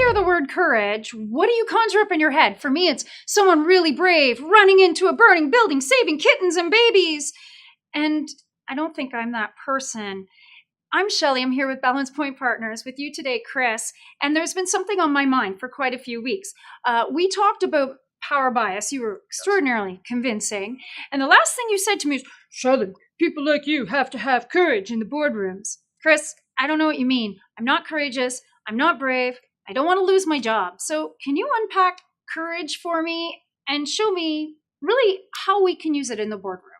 hear the word courage, what do you conjure up in your head? For me, it's someone really brave, running into a burning building, saving kittens and babies. And I don't think I'm that person. I'm Shelley. I'm here with Balance Point Partners with you today, Chris. And there's been something on my mind for quite a few weeks. We talked about power bias. You were extraordinarily convincing. And the last thing you said to me is, Shelley, people like you have to have courage in the boardrooms. Chris, I don't know what you mean. I'm not courageous. I'm not brave. I don't want to lose my job. So can you unpack courage for me and show me really how we can use it in the boardroom?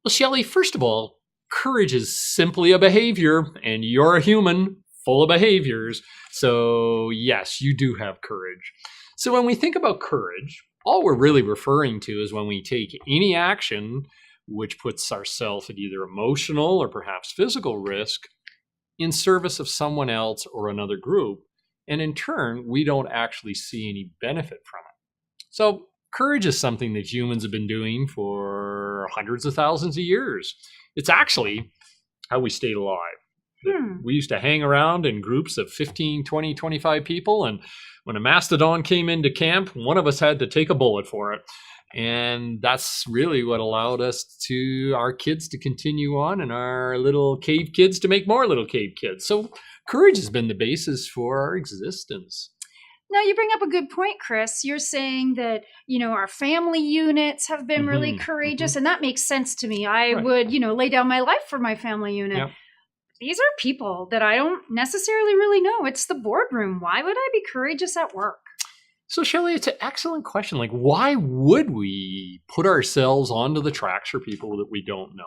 Well, Shelley, first of all, courage is simply a behavior, and you're a human full of behaviors. So yes, you do have courage. So when we think about courage, all we're really referring to is when we take any action which puts ourselves at either emotional or perhaps physical risk in service of someone else or another group. And in turn, we don't actually see any benefit from it. So courage is something that humans have been doing for hundreds of thousands of years. It's actually how we stayed alive. We used to hang around in groups of 15, 20, 25 people. And when a mastodon came into camp, one of us had to take a bullet for it. And that's really what allowed our kids to continue on and our little cave kids to make more little cave kids. So courage has been the basis for our existence. Now, you bring up a good point, Chris. You're saying that, our family units have been really courageous, and that makes sense to me. I would, lay down my life for my family unit. Yeah. These are people that I don't necessarily really know. It's the boardroom. Why would I be courageous at work? So, Shelley, it's an excellent question. Why would we put ourselves onto the tracks for people that we don't know?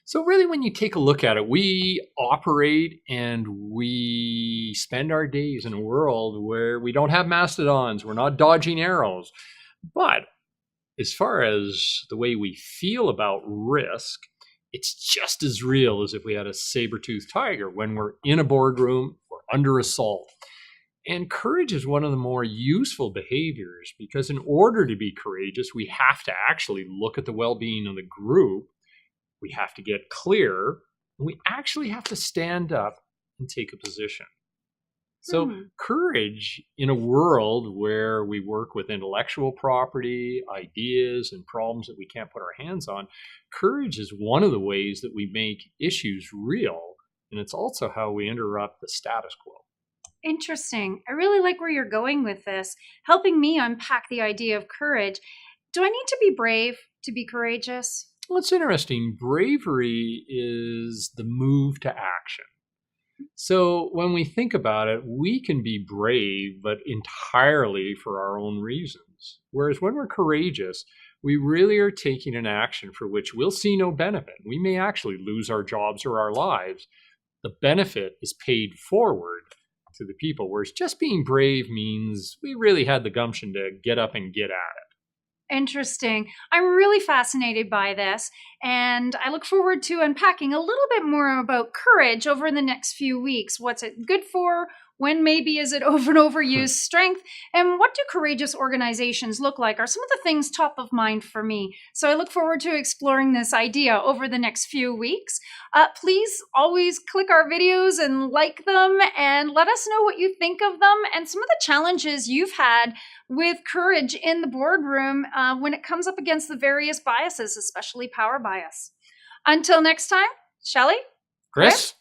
So really, when you take a look at it, we operate and we spend our days in a world where we don't have mastodons. We're not dodging arrows. But as far as the way we feel about risk, it's just as real as if we had a saber-toothed tiger when we're in a boardroom or under assault. And courage is one of the more useful behaviors because in order to be courageous, we have to actually look at the well-being of the group. We have to get clear, and we actually have to stand up and take a position. So courage in a world where we work with intellectual property, ideas, and problems that we can't put our hands on, courage is one of the ways that we make issues real, and it's also how we interrupt the status quo. Interesting. I really like where you're going with this, helping me unpack the idea of courage. Do I need to be brave to be courageous? Well, it's interesting. Bravery is the move to action. So when we think about it, we can be brave, but entirely for our own reasons. Whereas when we're courageous, we really are taking an action for which we'll see no benefit. We may actually lose our jobs or our lives. The benefit is paid forward to the people, whereas just being brave means we really had the gumption to get up and get at it. Interesting. I'm really fascinated by this, and I look forward to unpacking a little bit more about courage over the next few weeks. What's it good for? When maybe is it over and overused strength? And what do courageous organizations look like? Are some of the things top of mind for me? So I look forward to exploring this idea over the next few weeks. Please always click our videos and like them and let us know what you think of them and some of the challenges you've had with courage in the boardroom when it comes up against the various biases, especially power bias. Until next time, Shelley? Chris?